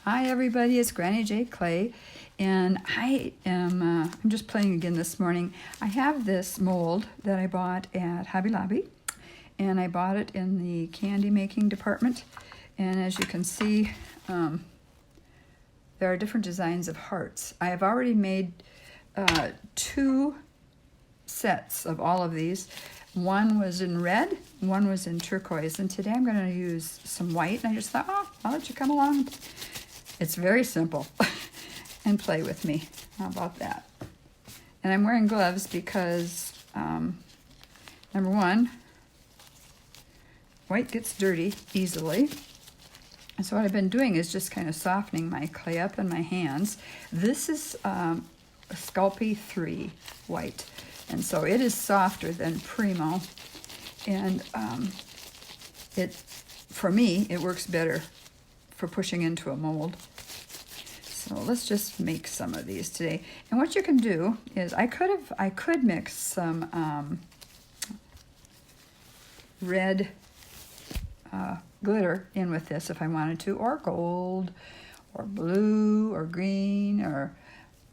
Hi everybody, it's Granny J Clay, and I'm just playing again this morning. I have this mold that I bought at Hobby Lobby, and I bought it in the candy making department. And as you can see, there are different designs of hearts. I have already made 2 sets of all of these. One was in red, one was in turquoise, and today I'm going to use some white. And I just thought, oh, I'll let you come along. It's very simple, and play with me. How about that? And I'm wearing gloves because, number one, white gets dirty easily. And so what I've been doing is just kind of softening my clay up in my hands. This is a Sculpey 3 white. And so it is softer than Primo. And for me, it works better for pushing into a mold. So let's just make some of these today. And what you can do is I could mix some red glitter in with this if I wanted to, or gold, or blue, or green, or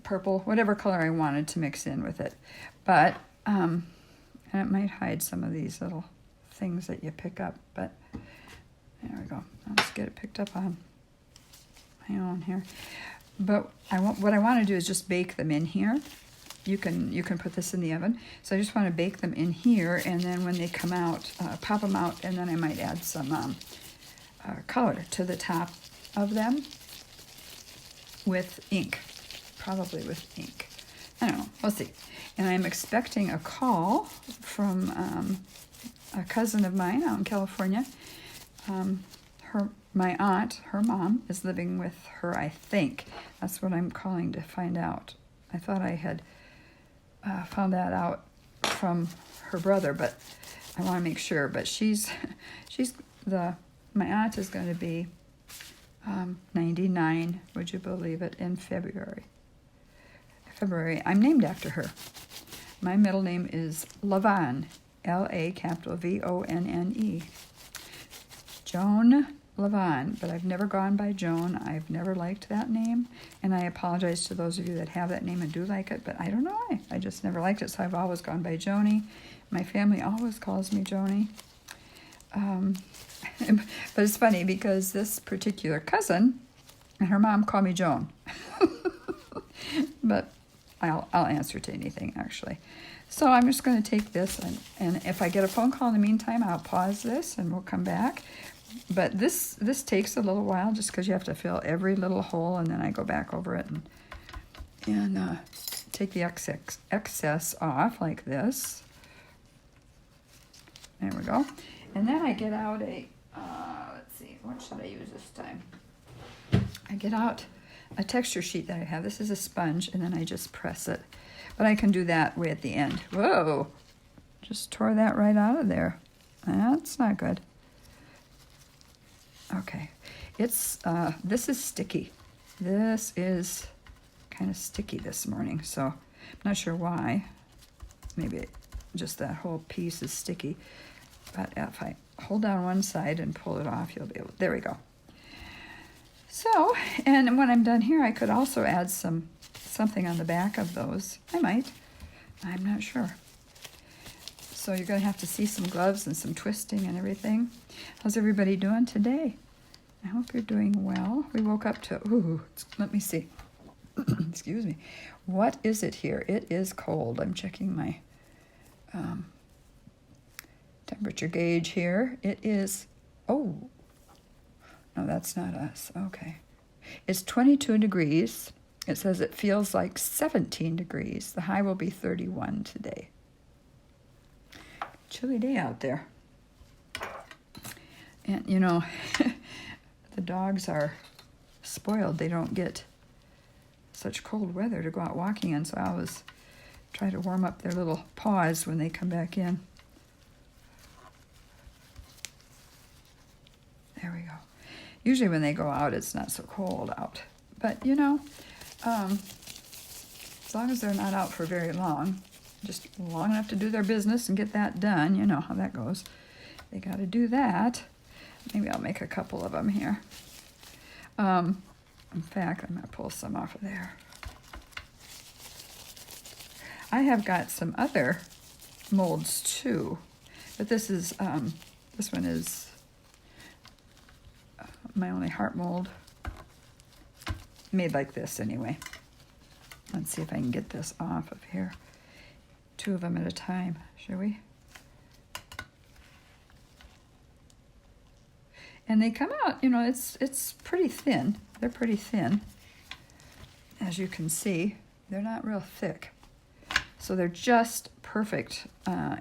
purple, whatever color I wanted to mix in with it. But, and it might hide some of these little things that you pick up, but there we go. I'll just get it picked up on my own here. But what I want to do is just bake them in here. You can put this in the oven. So I just want to bake them in here, and then when they come out, pop them out, and then I might add some color to the top of them with ink, probably with ink. I don't know, we'll see. And I'm expecting a call from a cousin of mine out in California. My aunt, her mom, is living with her, I think. That's what I'm calling to find out. I thought I had found that out from her brother, but I want to make sure. But my aunt is going to be 99, would you believe it, in February. I'm named after her. My middle name is Lavonne, Lavonne. Joan Lavonne, but I've never gone by Joan. I've never liked that name, and I apologize to those of you that have that name and do like it, but I don't know why. I just never liked it, so I've always gone by Joni. My family always calls me Joni. But it's funny because this particular cousin and her mom call me Joan. But I'll answer to anything, actually. So I'm just going to take this, and if I get a phone call in the meantime, I'll pause this and we'll come back. But this takes a little while just because you have to fill every little hole, and then I go back over it and take the excess off like this. There we go. And then I get out let's see, what should I use this time? I get out a texture sheet that I have. This is a sponge, and then I just press it. But I can do that way at the end. Whoa! Just tore that right out of there. That's not good. Okay. This is sticky. This is kind of sticky this morning, so I'm not sure why. Maybe just that whole piece is sticky. But if I hold down one side and pull it off, you'll be able, there we go. So, and when I'm done here, I could also add something on the back of those. I might. I'm not sure. So you're going to have to see some gloves and some twisting and everything. How's everybody doing today? I hope you're doing well. We woke up to, let me see. Excuse me. What is it here? It is cold. I'm checking my temperature gauge here. It is, no, that's not us. Okay. It's 22 degrees. It says it feels like 17 degrees. The high will be 31 today. Chilly day out there. And, the dogs are spoiled. They don't get such cold weather to go out walking in, so I always try to warm up their little paws when they come back in. There we go. Usually when they go out, it's not so cold out. But, as long as they're not out for very long, just long enough to do their business and get that done, you know how that goes. They got to do that. Maybe I'll make a couple of them here. In fact, I'm going to pull some off of there. I have got some other molds too, but this one is my only heart mold. Made like this anyway. Let's see if I can get this off of here. 2 of them at a time, shall we? And they come out, you know, it's pretty thin. They're pretty thin. As you can see, they're not real thick. So they're just perfect.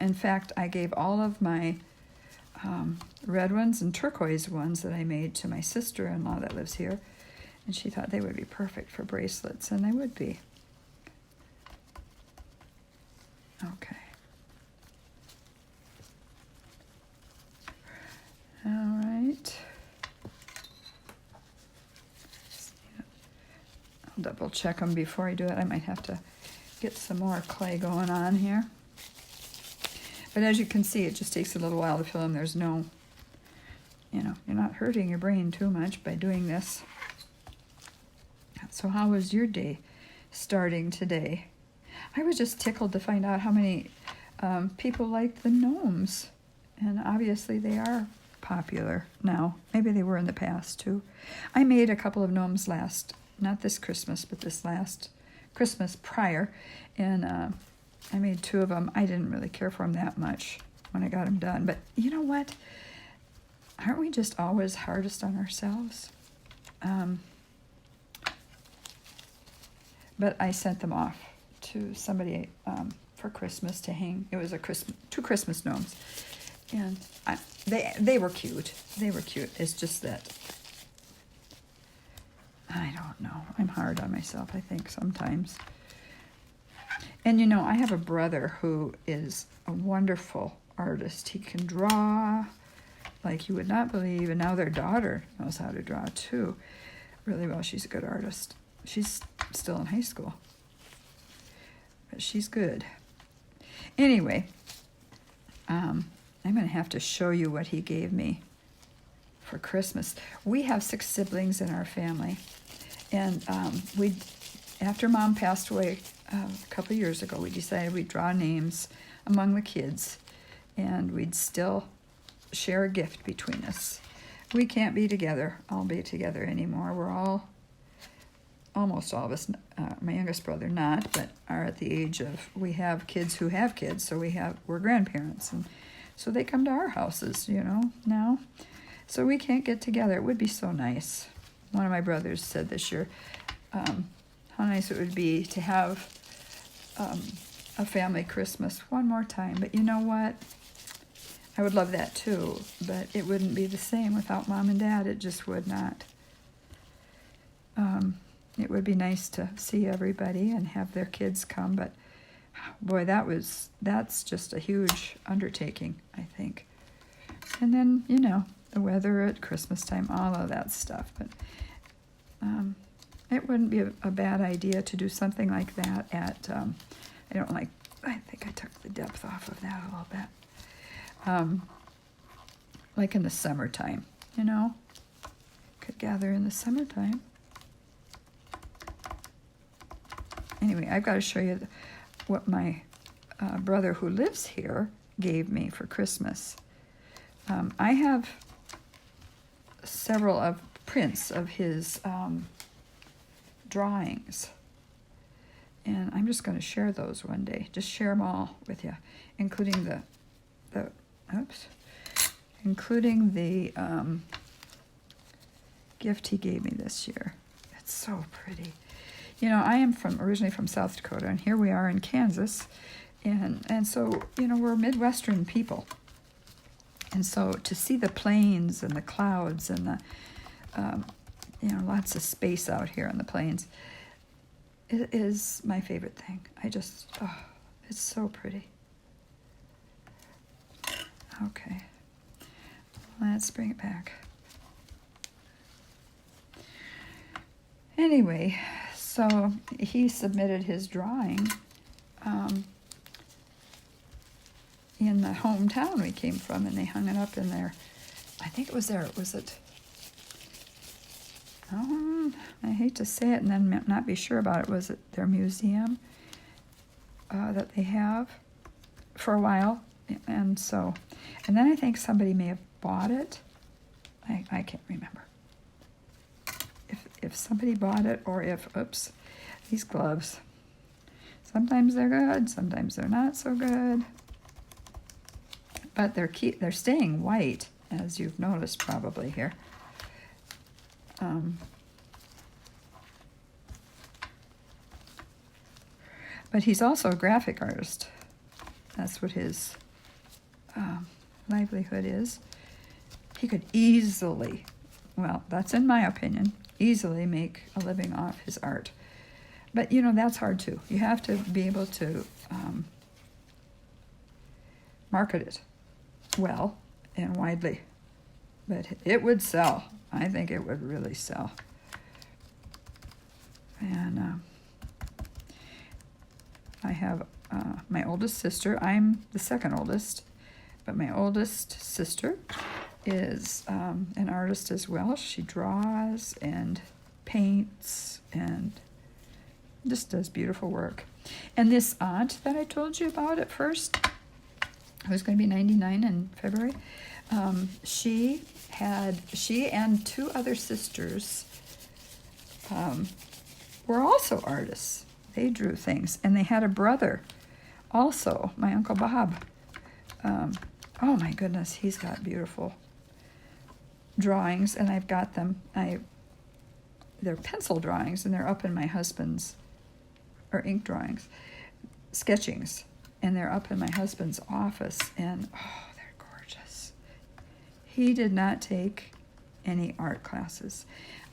In fact, I gave all of my red ones and turquoise ones that I made to my sister-in-law that lives here. And she thought they would be perfect for bracelets, and they would be. Okay. All right. I'll double check them before I do it. I might have to get some more clay going on here. But as you can see, it just takes a little while to fill them. There's no, you know, you're not hurting your brain too much by doing this. So how was your day starting today? I was just tickled to find out how many people liked the gnomes. And obviously they are popular now. Maybe they were in the past too. I made a couple of gnomes not this Christmas, but this last Christmas prior. And I made 2 of them. I didn't really care for them that much when I got them done. But you know what? Aren't we just always hardest on ourselves? But I sent them off to somebody for Christmas to hang. It was 2 Christmas gnomes, and they were cute. They were cute. It's just that I don't know. I'm hard on myself, I think, sometimes. And you know, I have a brother who is a wonderful artist. He can draw like you would not believe, and now their daughter knows how to draw too really well. She's a good artist. She's still in high school, but she's good. Anyway, I'm going to have to show you what he gave me for Christmas. We have 6 siblings in our family, and after Mom passed away a couple years ago, we decided we'd draw names among the kids, and we'd still share a gift between us. We can't be together, all be together anymore. We're almost all of us, my youngest brother not, but are at the age of, we have kids who have kids, so we're grandparents, and so they come to our houses, you know, now. So we can't get together. It would be so nice. One of my brothers said this year how nice it would be to have a family Christmas one more time. But you know what? I would love that too, but it wouldn't be the same without Mom and Dad. It just would not. It would be nice to see everybody and have their kids come, but boy, that's just a huge undertaking, I think. And then, you know, the weather at Christmas time, all of that stuff. But it wouldn't be a bad idea to do something like that at, I think I took the depth off of that a little bit. Like in the summertime, you know, could gather in the summertime. Anyway, I've got to show you what my brother who lives here gave me for Christmas. I have several of prints of his drawings, and I'm just going to share those one day. Just share them all with you, including the gift he gave me this year. It's so pretty. You know, I am originally from South Dakota, and here we are in Kansas, and so, you know, we're Midwestern people. And so to see the plains and the clouds and the, you know, lots of space out here on the plains, it is my favorite thing. It's so pretty. Okay, let's bring it back. Anyway, so he submitted his drawing in the hometown we came from, and they hung it up in there. I think it was there. Was it? one, I hate to say it and then not be sure about it, was it their museum that they have for a while. And then I think somebody may have bought it. I can't remember. If somebody bought it or if, oops, these gloves. Sometimes they're good, sometimes they're not so good. But they're staying white, as you've noticed probably here. But he's also a graphic artist. That's what his livelihood is. He could easily, well, that's in my opinion, easily make a living off his art. But, that's hard too. You have to be able to market it well and widely. But it would sell. I think it would really sell. And I have my oldest sister. I'm the second oldest, but my oldest sister is an artist as well. She draws and paints and just does beautiful work. And this aunt that I told you about at first, who's going to be 99 in February, she and two other sisters were also artists. They drew things, and they had a brother also, my Uncle Bob. Oh my goodness, he's got beautiful drawings, and I've got them. They're pencil drawings, and they're up in my husband's, or ink drawings, sketchings, and they're up in my husband's office, and oh, they're gorgeous. He did not take any art classes.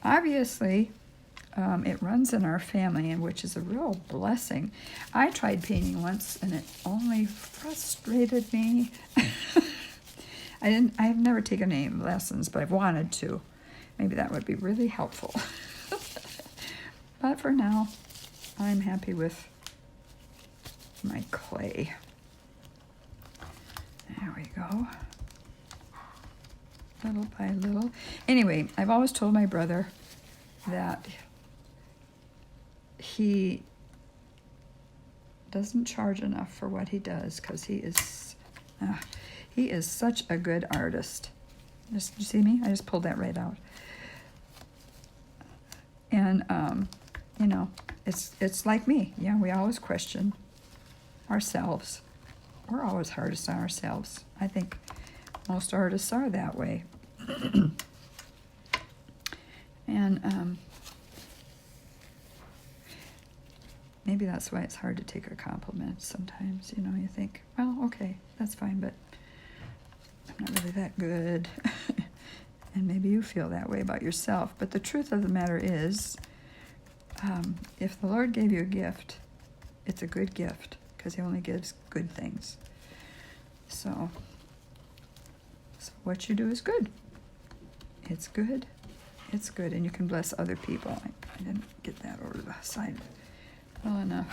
Obviously, it runs in our family, and which is a real blessing. I tried painting once, and it only frustrated me. I've never taken any lessons, but I've wanted to. Maybe that would be really helpful. But for now, I'm happy with my clay. There we go. Little by little. Anyway, I've always told my brother that he doesn't charge enough for what he does because he is such a good artist. Just, you see me? I just pulled that right out. And it's like me. Yeah, we always question ourselves. We're always hardest on ourselves. I think most artists are that way. And maybe that's why it's hard to take a compliment sometimes. You think, well, okay, that's fine, but I'm not really that good. And maybe you feel that way about yourself. But the truth of the matter is, if the Lord gave you a gift, it's a good gift because he only gives good things. So what you do is good. It's good. It's good. And you can bless other people. I didn't get that over the side well enough.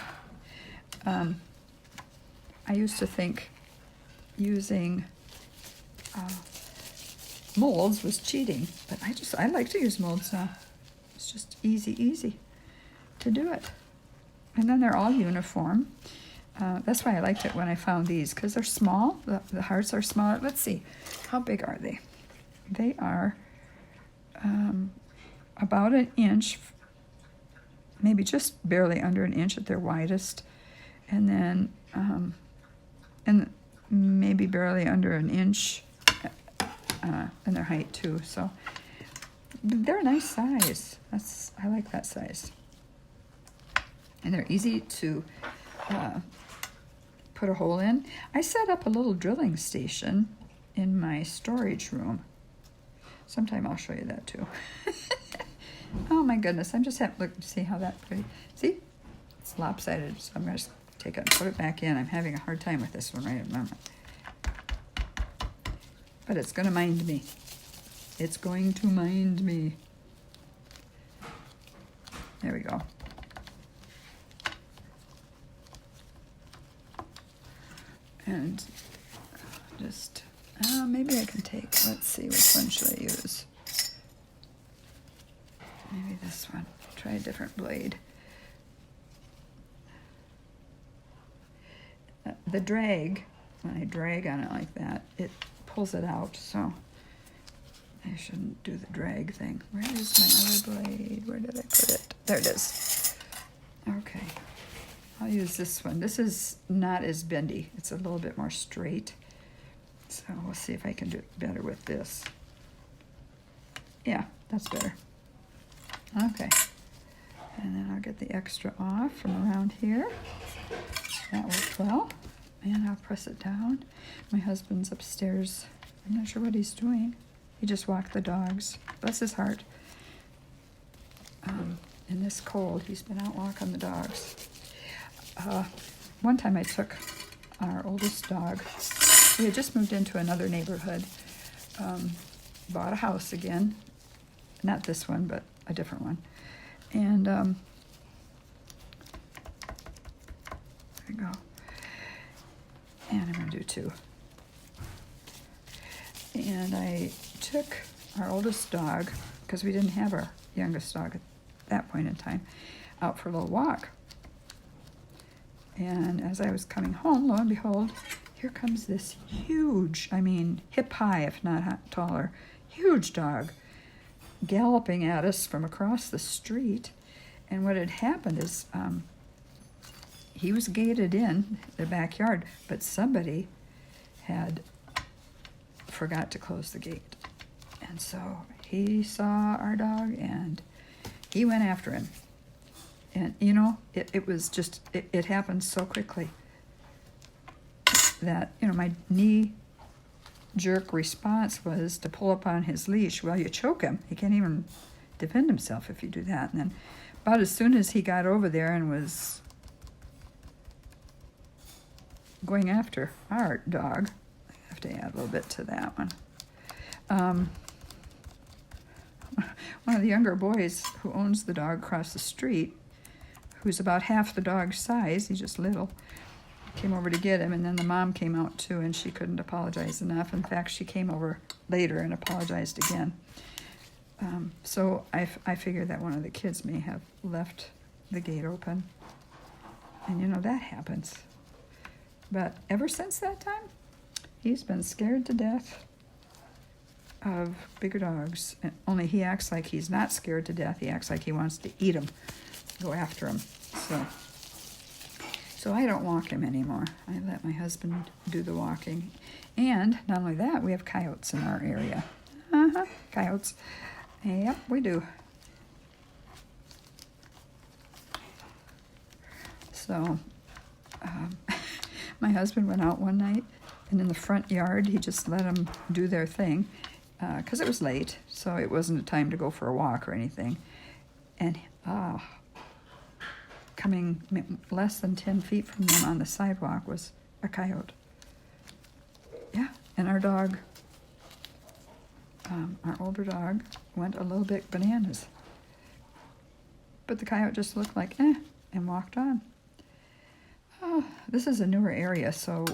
I used to think using molds was cheating, but I like to use molds now. It's just easy to do it. And then they're all uniform. That's why I liked it when I found these, because they're small. The hearts are smaller. Let's see, how big are they? They are about an inch, maybe just barely under an inch at their widest, and then and maybe barely under an inch in their height too. So they're a nice size. I like that size, and they're easy to put a hole in. I set up a little drilling station in my storage room. Sometime I'll show you that too. Oh my goodness, I'm just having to look to see how that pretty. See, it's lopsided, so I'm going to just take it and put it back in. I'm having a hard time with this one right at the moment. But it's going to mind me. It's going to mind me. There we go. And just, maybe I can take, let's see, which one should I use? Maybe this one. Try a different blade. The drag, when I drag on it like that, it pulls it out, so I shouldn't do the drag thing. Where is my other blade? Where did I put it? There it is. Okay, I'll use this one. This is not as bendy. It's a little bit more straight. So we'll see if I can do it better with this. Yeah, that's better. Okay, and then I'll get the extra off from around here. That worked well. And I'll press it down. My husband's upstairs. I'm not sure what he's doing. He just walked the dogs. Bless his heart. In this cold, he's been out walking the dogs. One time I took our oldest dog. We had just moved into another neighborhood. Bought a house again. Not this one, but a different one. And there we go. And I'm going to do 2. And I took our oldest dog, because we didn't have our youngest dog at that point in time, out for a little walk. And as I was coming home, lo and behold, here comes this huge, I mean hip high if not taller, huge dog galloping at us from across the street. And what had happened is he was gated in the backyard, but somebody had forgot to close the gate. And so he saw our dog and he went after him. And you know, it was just, it happened so quickly that, you know, my knee-jerk response was to pull up on his leash. Well, you choke him. He can't even defend himself if you do that. And then about as soon as he got over there and was going after our dog, I have to add a little bit to that one. One of the younger boys who owns the dog across the street, who's about half the dog's size, he's just little, came over to get him, and then the mom came out too, and she couldn't apologize enough. In fact, she came over later and apologized again. So I figured that one of the kids may have left the gate open. And you know, that happens. But ever since that time, he's been scared to death of bigger dogs. And only he acts like he's not scared to death. He acts like he wants to eat them, go after them. So I don't walk him anymore. I let my husband do the walking. And not only that, we have coyotes in our area. Coyotes. Yep, we do. So my husband went out one night, and in the front yard, he just let them do their thing, because it was late, so it wasn't a time to go for a walk or anything. And coming less than 10 feet from them on the sidewalk was a coyote. Yeah, and our dog, our older dog, went a little bit bananas. But the coyote just looked like, and walked on. Oh, this is a newer area, so,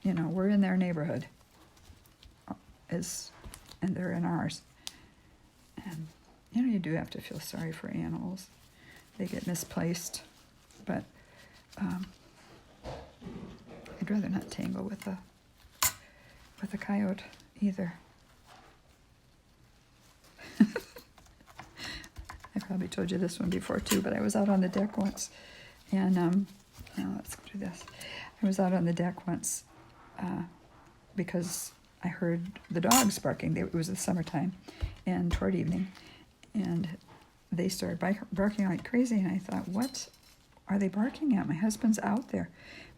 you know, we're in their neighborhood, and they're in ours. And, you know, you do have to feel sorry for animals. They get misplaced, but I'd rather not tangle with a coyote either. I probably told you this one before too, but I was out on the deck once, and now let's go do this. I was out on the deck once because I heard the dogs barking. It was the summertime, and toward evening, and they started barking like crazy, and I thought, what are they barking at? My husband's out there.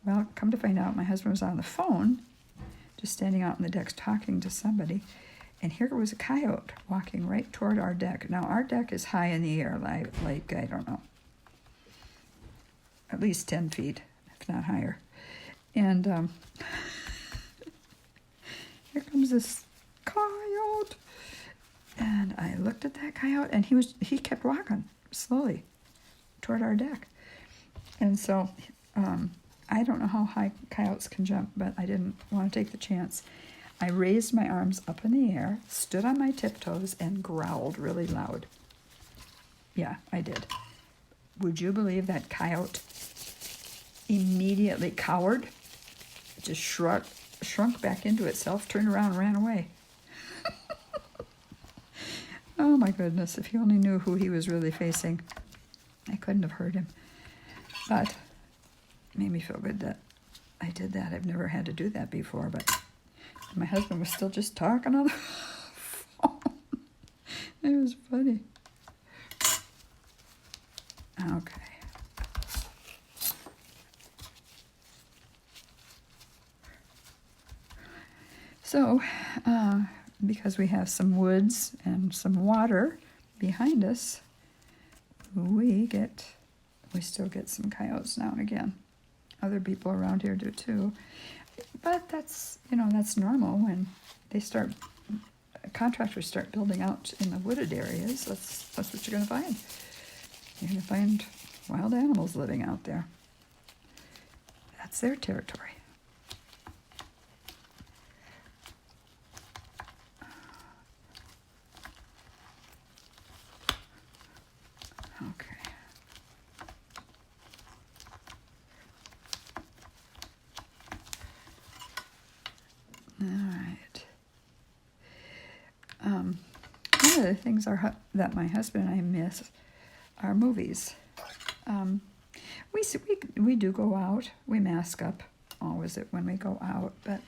Well, come to find out, my husband was on the phone, just standing out on the decks talking to somebody, and here was a coyote walking right toward our deck. Now, our deck is high in the air, like I don't know, at least 10 feet, if not higher. And here comes this coyote. And I looked at that coyote, and he kept walking slowly toward our deck. And so I don't know how high coyotes can jump, but I didn't want to take the chance. I raised my arms up in the air, stood on my tiptoes, and growled really loud. Yeah, I did. Would you believe that coyote immediately cowered? It just shrunk back into itself, turned around and ran away. Oh my goodness, if he only knew who he was really facing. I couldn't have hurt him. But it made me feel good that I did that. I've never had to do that before, but my husband was still just talking on the phone. It was funny. Okay. So, because we have some woods and some water behind us, we still get some coyotes now and again. Other people around here do too. But that's normal when contractors start building out in the wooded areas. That's what you're going to find. You're going to find wild animals living out there. That's their territory. Okay. All right. One of the things that my husband and I miss are movies. We do go out. We mask up always when we go out, but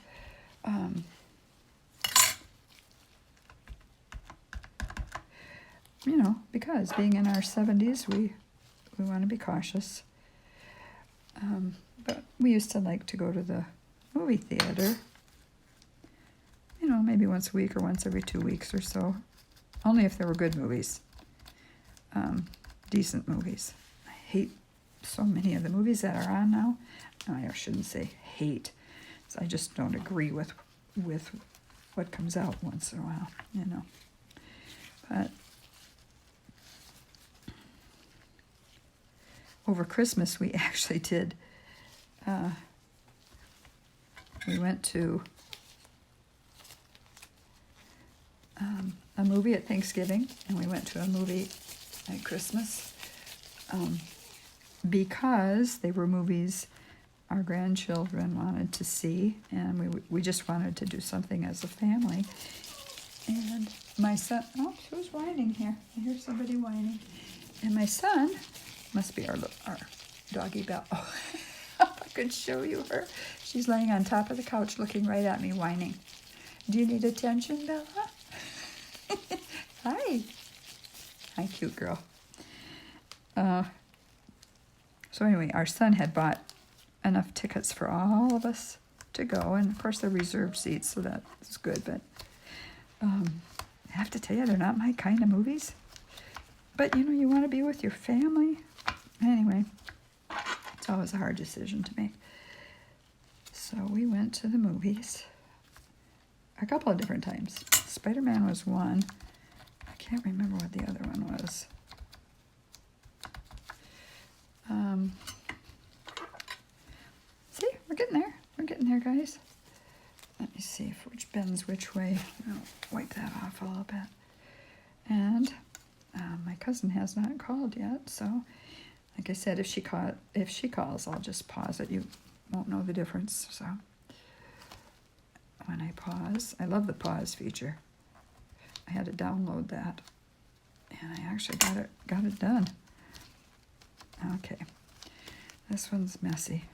because being in our 70s, we want to be cautious. But we used to like to go to the movie theater, maybe once a week or once every 2 weeks or so, only if there were good movies, decent movies. I hate so many of the movies that are on now. No, I shouldn't say hate. I just don't agree with what comes out once in a while, But over Christmas, we actually did. We went to a movie at Thanksgiving, and we went to a movie at Christmas because they were movies our grandchildren wanted to see, and we just wanted to do something as a family. And my son, who's whining here? I hear somebody whining. And my son, must be our doggy Belle. Oh, if I could show you her. She's laying on top of the couch looking right at me, whining. Do you need attention, Bella? Hi. Hi, cute girl. So anyway, our son had bought enough tickets for all of us to go, and of course they're reserved seats, so that's good, but I have to tell you, they're not my kind of movies. But you want to be with your family. Anyway, it's always a hard decision to make. So we went to the movies a couple of different times. Spider-Man was one. I can't remember what the other one was. See, we're getting there. We're getting there, guys. Let me see which bends which way. I'll wipe that off a little bit. And my cousin has not called yet, so like I said, if she calls, I'll just pause it. You won't know the difference. So when I pause, I love the pause feature. I had to download that, and I actually got it done. Okay, this one's messy.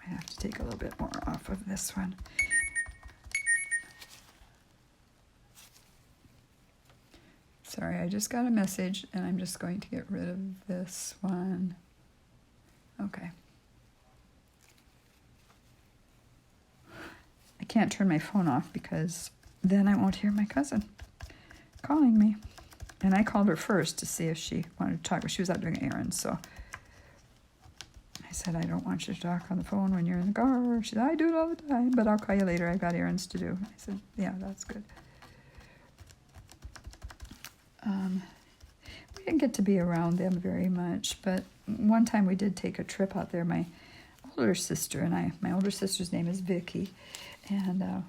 I have to take a little bit more off of this one. Sorry, I just got a message, and I'm just going to get rid of this one. Okay. I can't turn my phone off because then I won't hear my cousin calling me. And I called her first to see if she wanted to talk, but she was out doing errands, so I said, I don't want you to talk on the phone when you're in the car. She said, I do it all the time, but I'll call you later. I've got errands to do. I said, yeah, that's good. We didn't get to be around them very much, but one time we did take a trip out there. My older sister and I, my older sister's name is Vicky, and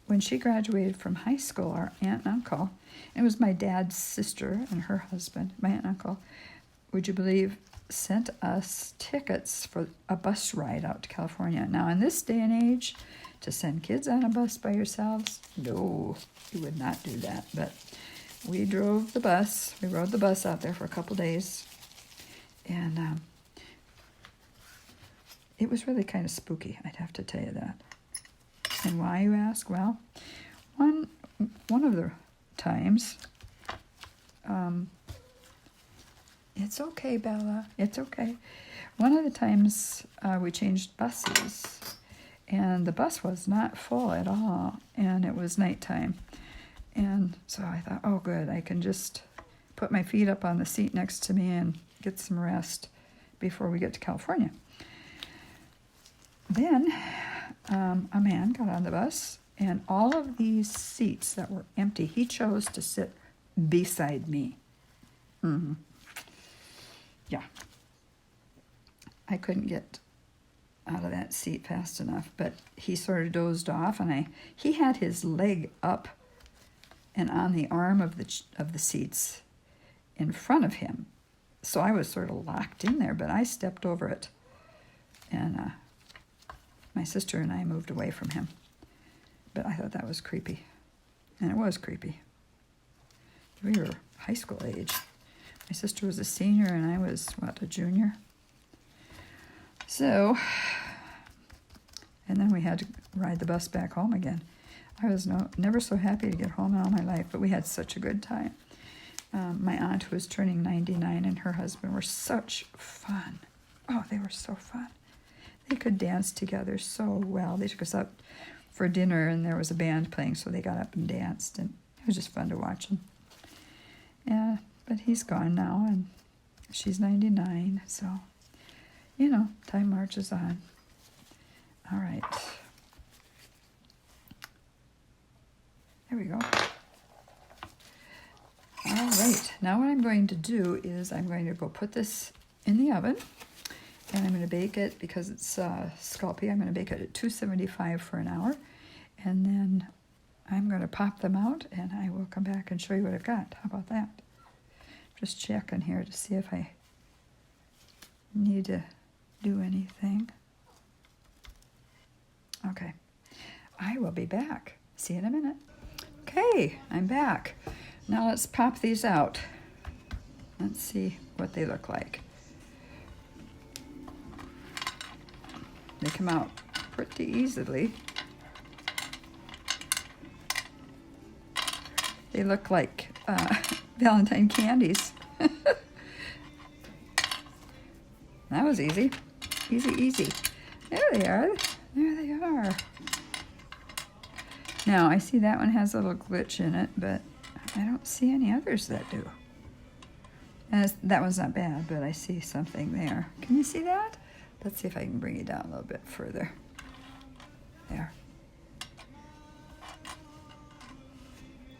when she graduated from high school, our aunt and uncle, it was my dad's sister and her husband, my aunt and uncle, would you believe, sent us tickets for a bus ride out to California. Now, in this day and age, to send kids on a bus by yourselves, no, you would not do that. But we drove the bus. We rode the bus out there for a couple days. And it was really kind of spooky, I'd have to tell you that. And why, you ask? Well, one of the times, it's okay, Bella, it's okay. One of the times we changed buses, and the bus was not full at all, and it was nighttime. And so I thought, oh good, I can just put my feet up on the seat next to me and get some rest before we get to California. Then a man got on the bus, and all of these seats that were empty, he chose to sit beside me. Mm-hmm. Yeah. I couldn't get out of that seat fast enough, but he sort of dozed off, and he had his leg up and on the arm of the seats in front of him. So I was sort of locked in there, but I stepped over it, and my sister and I moved away from him. But I thought that was creepy, and it was creepy. We were high school age. My sister was a senior, and I was, a junior? So, and then we had to ride the bus back home again. I was never so happy to get home in all my life, but we had such a good time. My aunt, who was turning 99, and her husband were such fun. Oh, they were so fun. They could dance together so well. They took us out for dinner, and there was a band playing, so they got up and danced, and it was just fun to watch them. Yeah, but he's gone now, and she's 99, so, time marches on. All right. There we go. All right, now what I'm going to do is I'm going to go put this in the oven, and I'm going to bake it, because it's scalpy, I'm going to bake it at 275 for an hour, and then I'm going to pop them out, and I will come back and show you what I've got. How about that? Just checking here to see if I need to do anything. Okay, I will be back. See you in a minute. Okay, I'm back. Now let's pop these out. Let's see what they look like. They come out pretty easily. They look like Valentine candies. That was easy. Easy, easy. There they are. There they are. Now, I see that one has a little glitch in it, but I don't see any others that do. And that one's not bad, but I see something there. Can you see that? Let's see if I can bring it down a little bit further. There.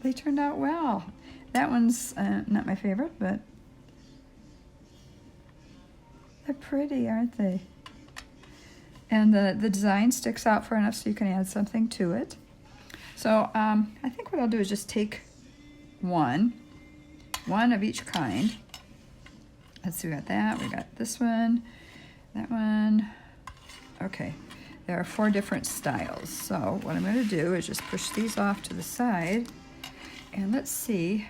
They turned out well. That one's not my favorite, but they're pretty, aren't they? And the design sticks out far enough so you can add something to it. So I think what I'll do is just take one of each kind. Let's see, we got that, we got this one, that one. Okay, there are 4 different styles. So what I'm going to do is just push these off to the side, and let's see.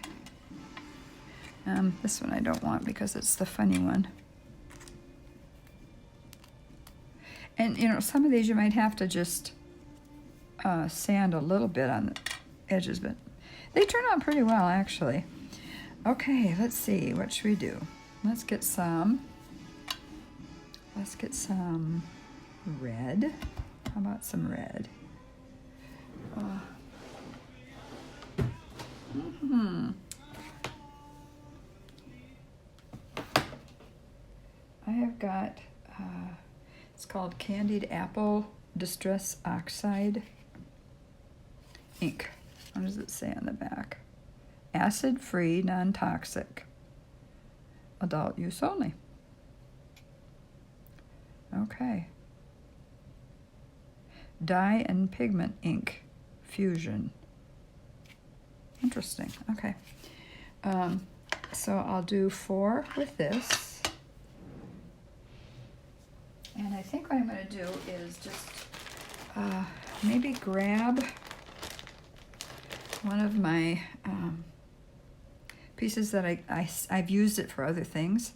This one I don't want because it's the funny one. And some of these you might have to just sand a little bit on the edges, but they turn out pretty well, actually. Okay, let's see, what should we do? Let's get some red. How about some red? I have got, it's called Candied Apple Distress Oxide ink. What does it say on the back? Acid-free, non-toxic. Adult use only. Okay. Dye and pigment ink, Fusion. Interesting. Okay. So I'll do 4 with this. And I think what I'm going to do is just maybe grab one of my pieces that I've used it for other things.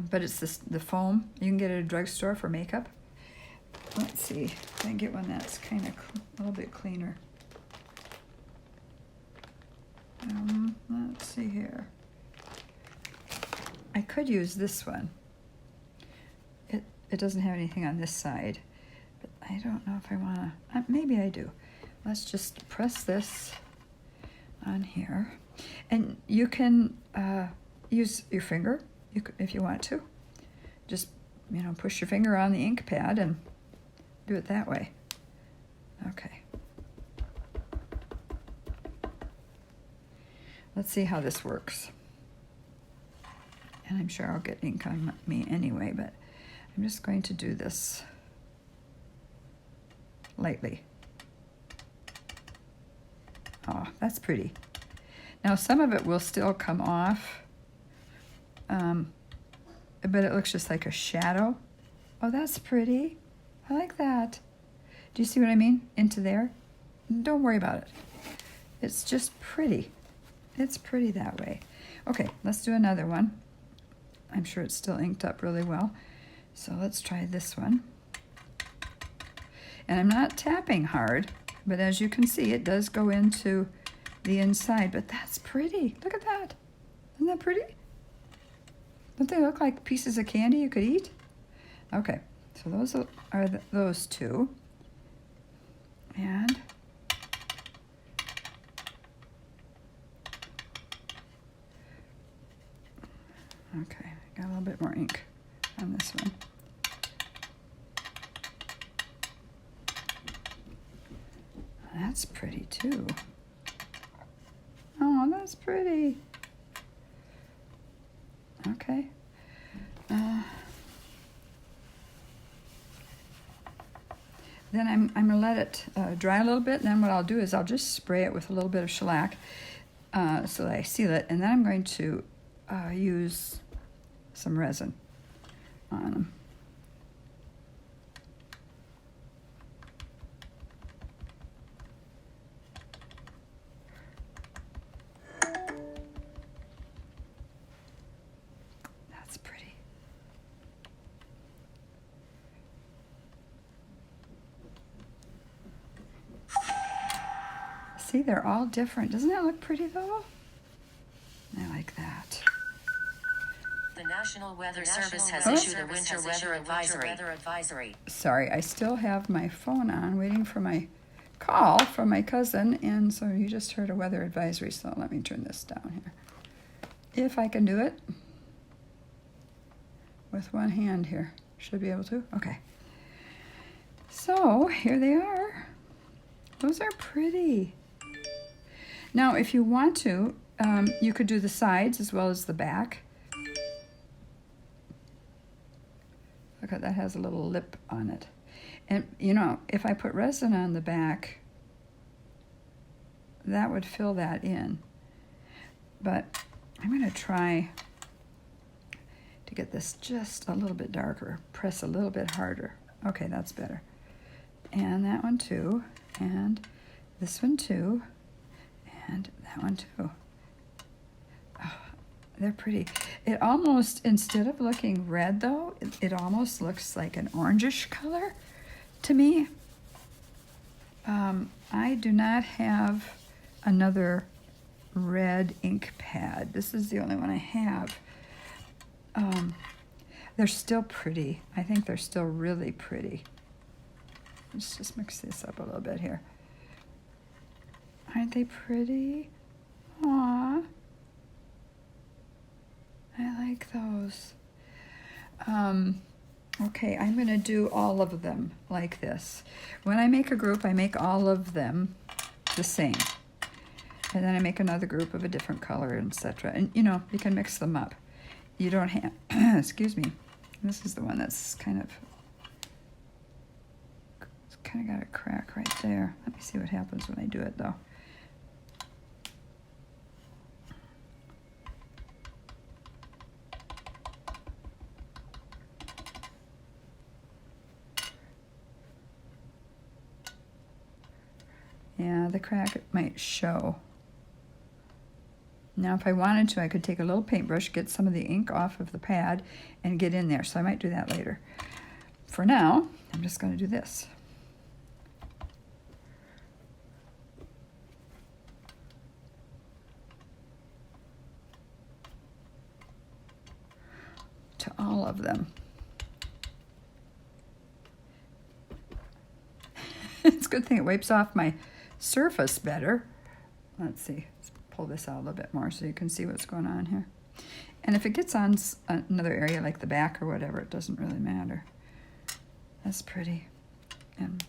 But it's the foam. You can get it at a drugstore for makeup. Let's see if I can get one that's kind of a little bit cleaner. Let's see here. I could use this one. It doesn't have anything on this side, but I don't know if I want to. Maybe I do. Let's just press this on here, and you can use your finger if you want to. Just push your finger on the ink pad and do it that way. Okay. Let's see how this works. And I'm sure I'll get ink on me anyway, but I'm just going to do this lightly. Oh, that's pretty. Now some of it will still come off, but it looks just like a shadow. Oh, that's pretty. I like that. Do you see what I mean? Into there. Don't worry about it. It's just pretty. It's pretty that way. Okay, let's do another one. I'm sure it's still inked up really well. So let's try this one. And I'm not tapping hard, but as you can see, it does go into the inside. But that's pretty. Look at that. Isn't that pretty? Don't they look like pieces of candy you could eat? Okay, so those are those two. And okay, got a little bit more ink on this one. That's pretty too. Oh, that's pretty. Okay. Then I'm going to let it dry a little bit, and then what I'll do is I'll just spray it with a little bit of shellac so that I seal it, and then I'm going to use some resin on them. That's pretty. See, they're all different. Doesn't that look pretty though? I like that. The National Weather Service has issued a winter weather advisory. Sorry, I still have my phone on waiting for my call from my cousin, and so you just heard a weather advisory, so let me turn this down here. If I can do it with one hand here. Should be able to. Okay. So here they are. Those are pretty. Now, if you want to, you could do the sides as well as the back. Look at that, has a little lip on it. And if I put resin on the back, that would fill that in. But I'm going to try to get this just a little bit darker. Press a little bit harder. Okay, that's better. And that one too. And this one too. And that one too. Oh, they're pretty. It almost, instead of looking red though, it almost looks like an orangish color to me. I do not have another red ink pad. This is the only one I have. They're still pretty. I think they're still really pretty. Let's just mix this up a little bit here. Aren't they pretty? Aww. I like those. Okay, I'm going to do all of them like this. When I make a group, I make all of them the same. And then I make another group of a different color, etc. And, you can mix them up. You don't have, excuse me, this is the one that's kind of kind of got a crack right there. Let me see what happens when I do it though. Yeah, the crack might show. Now, if I wanted to, I could take a little paintbrush, get some of the ink off of the pad, and get in there. So I might do that later. For now, I'm just going to do this. To all of them. It's a good thing it wipes off my surface better. Let's see. Let's pull this out a little bit more so you can see what's going on here. And if it gets on another area like the back or whatever, it doesn't really matter. That's pretty. And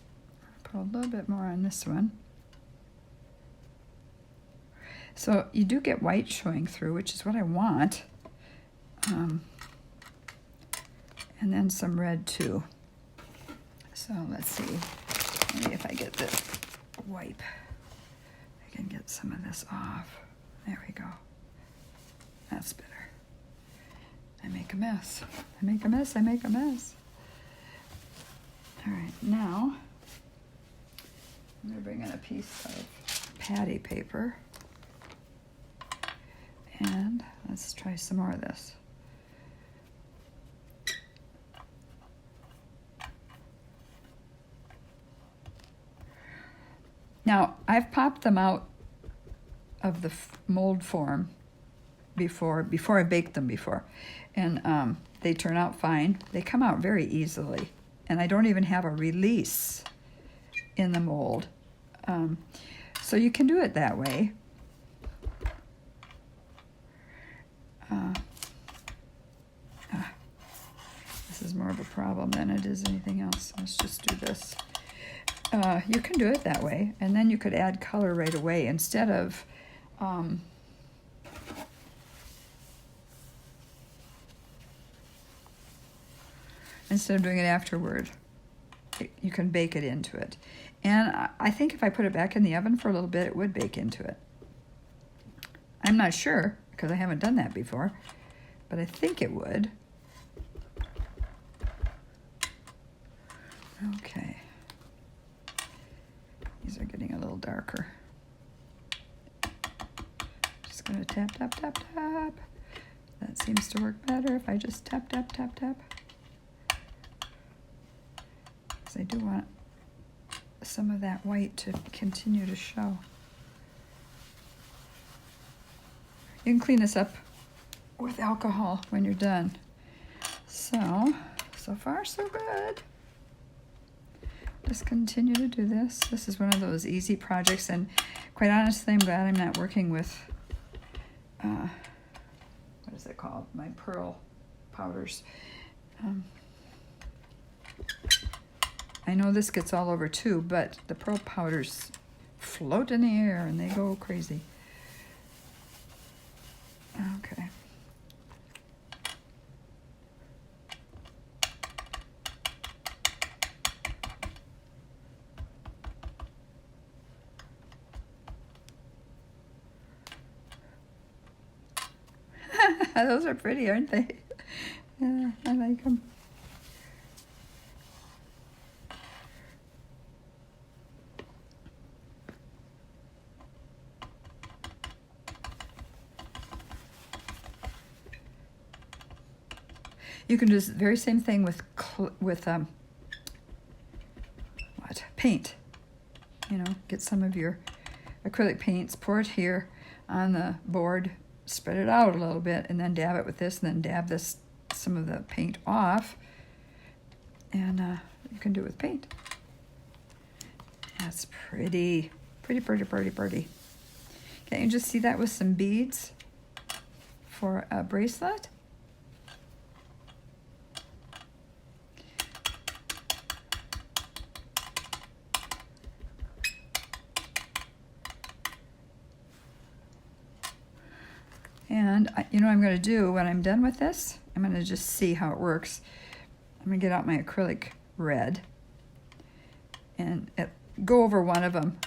put a little bit more on this one. So you do get white showing through, which is what I want. And then some red too. So let's see. Maybe if I get this wipe, I can get some of this off. There we go. That's better. I make a mess. I make a mess. I make a mess. All right, now I'm going to bring in a piece of patty paper. And let's try some more of this. Now, I've popped them out of the mold form before I baked them before. And they turn out fine. They come out very easily. And I don't even have a release in the mold. So you can do it that way. This is more of a problem than it is anything else. Let's just do this. You can do it that way, and then you could add color right away instead of doing it afterward. You can bake it into it. And I think if I put it back in the oven for a little bit, it would bake into it. I'm not sure, because I haven't done that before, but I think it would. Okay. These are getting a little darker. Just going to tap, tap, tap, tap. That seems to work better if I just tap, tap, tap, tap. Because I do want some of that white to continue to show. You can clean this up with alcohol when you're done. So far so good. Just continue to do this. This is one of those easy projects, and quite honestly, I'm glad I'm not working with, what is it called? My pearl powders. I know this gets all over too, but the pearl powders float in the air and they go crazy. Okay. Those are pretty, aren't they? Yeah, I like them. You can do the very same thing with paint. You know, get some of your acrylic paints, pour it here on the board, spread it out a little bit, and then dab it with this, and then dab some of the paint off, and you can do it with paint. That's pretty, pretty, pretty, pretty, pretty. Can't you just see that with some beads for a bracelet? And you know what I'm going to do when I'm done with this? I'm going to just see how it works. I'm going to get out my acrylic red. and go over one of them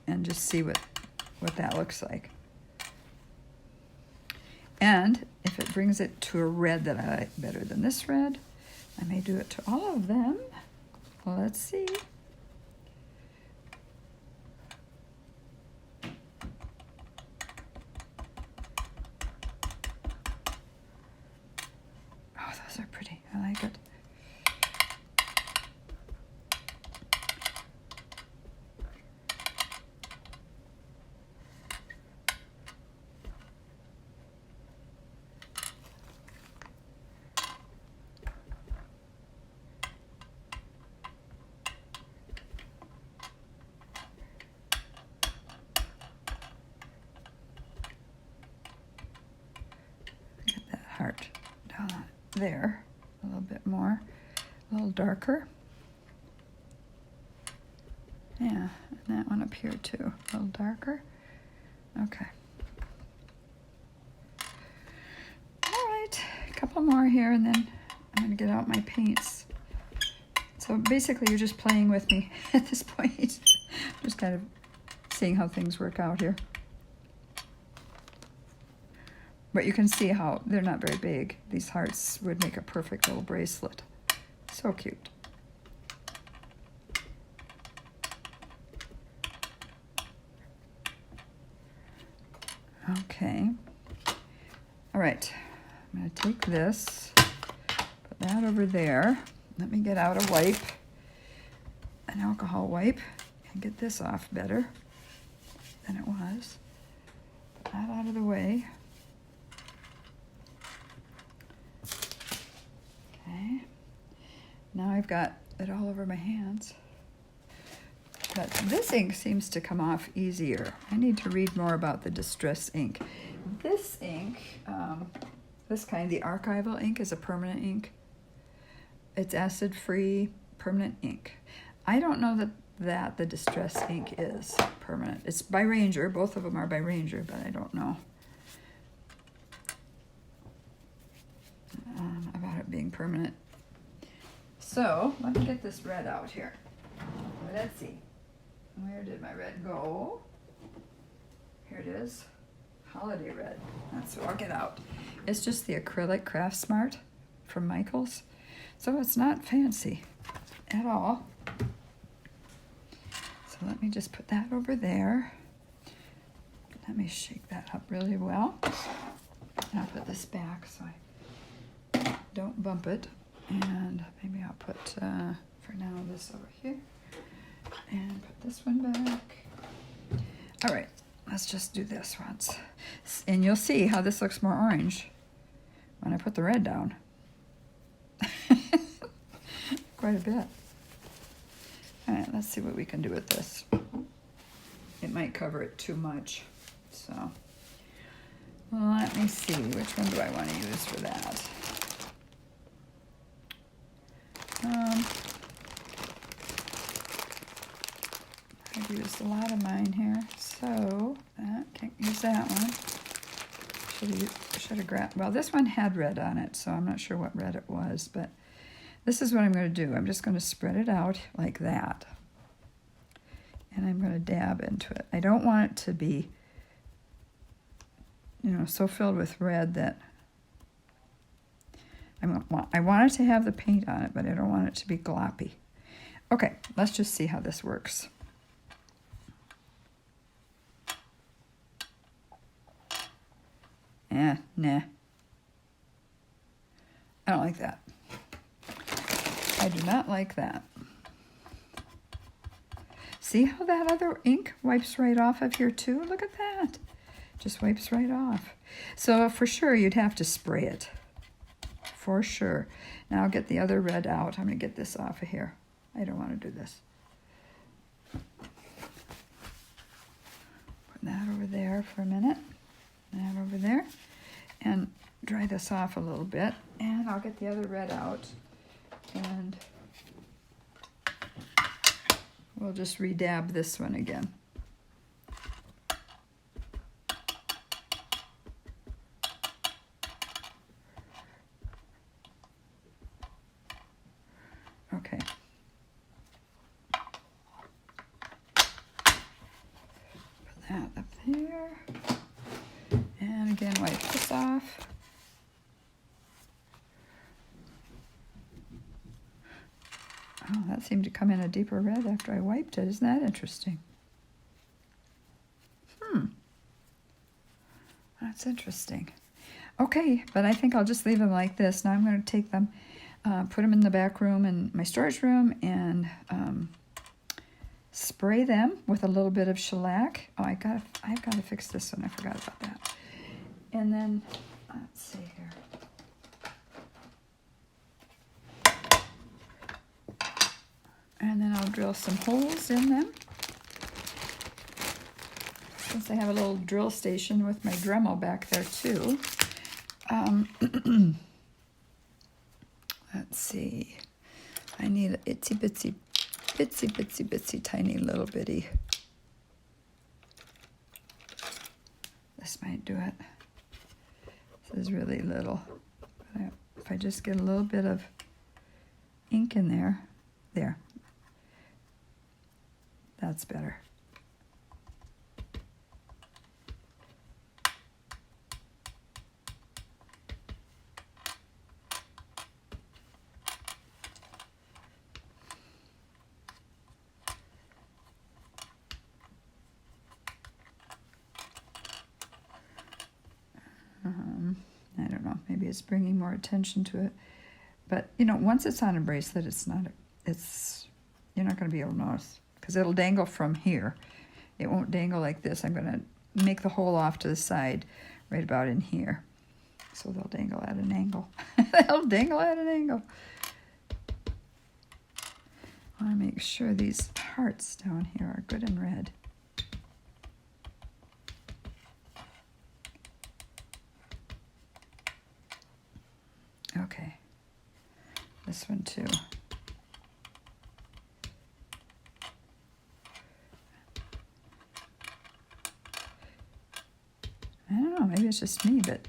and just see what that looks like. And if it brings it to a red that I like better than this red, I may do it to all of them. Well, let's see. Oh, those are pretty. I like it. Heart down there a little bit more, a little darker. Yeah, and that one up here too, a little darker. Okay. All right, a couple more here, and then I'm going to get out my paints. So basically, you're just playing with me at this point, just kind of seeing how things work out here. But you can see how they're not very big. These hearts would make a perfect little bracelet. So cute. Okay. All right. I'm going to take this, put that over there. Let me get out a wipe, an alcohol wipe, and get this off better than it was. Put that out of the way. Okay, now I've got it all over my hands. But this ink seems to come off easier. I need to read more about the distress ink. This ink, this kind, the archival ink, is a permanent ink. It's acid-free, permanent ink. I don't know that the distress ink is permanent. It's by Ranger. Both of them are by Ranger, but I don't know about it being permanent. So let me get this red out here. Let's see. Where did my red go? Here it is. Holiday red. That's what I'll get out. It's just the acrylic Craft Smart from Michaels. So it's not fancy at all. So let me just put that over there. Let me shake that up really well. And I'll put this back so I don't bump it. And maybe I'll put, for now, this over here. And put this one back. All right, let's just do this once. And you'll see how this looks more orange when I put the red down. Quite a bit. All right, let's see what we can do with this. It might cover it too much, so let me see. Which one do I want to use for that? I've used a lot of mine here, so can't use that one. Should have grabbed. Well, this one had red on it, so I'm not sure what red it was, but this is what I'm going to do. I'm just going to spread it out like that, and I'm going to dab into it. I don't want it to be, so filled with red that I want it to have the paint on it, but I don't want it to be gloppy. Okay, let's just see how this works. Nah. I don't like that. I do not like that. See how that other ink wipes right off of here too? Look at that. Just wipes right off. So for sure you'd have to spray it. For sure. Now I'll get the other red out. I'm going to get this off of here. I don't want to do this. Put that over there for a minute. That over there. And dry this off a little bit. And I'll get the other red out. And we'll just redab this one again. Okay. Again, wipe this off. Oh, that seemed to come in a deeper red after I wiped it. Isn't that interesting? That's interesting. Okay, but I think I'll just leave them like this. Now I'm going to take them, put them in the back room in my storage room, and spray them with a little bit of shellac. Oh, I've got to fix this one. I forgot about that. And then, let's see here. And then I'll drill some holes in them. Since I have a little drill station with my Dremel back there too. Let's see. I need an itsy bitsy tiny little bitty. This might do it. This is really little. But if I just get a little bit of ink in there, there. That's better. I don't know, maybe it's bringing more attention to it. But, you know, once it's on a bracelet, you're not going to be able to notice because it'll dangle from here. It won't dangle like this. I'm going to make the hole off to the side right about in here. So they'll dangle at an angle. They'll dangle at an angle. I want to make sure these hearts down here are good and red. Okay, this one too. I don't know, maybe it's just me, but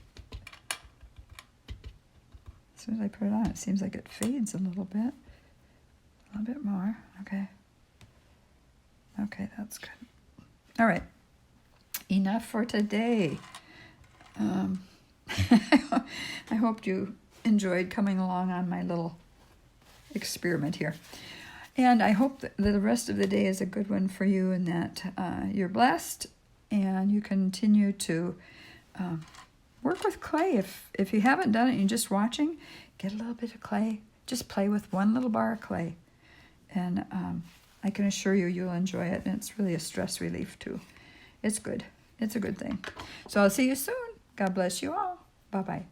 as soon as I put it on, it seems like it fades a little bit. A little bit more, okay. Okay, that's good. All right, enough for today. I hope you enjoyed coming along on my little experiment here. And I hope that the rest of the day is a good one for you and that you're blessed and you continue to work with clay. If you haven't done it and you're just watching, get a little bit of clay. Just play with one little bar of clay. And I can assure you you'll enjoy it. And it's really a stress relief too. It's good. It's a good thing. So I'll see you soon. God bless you all. Bye-bye.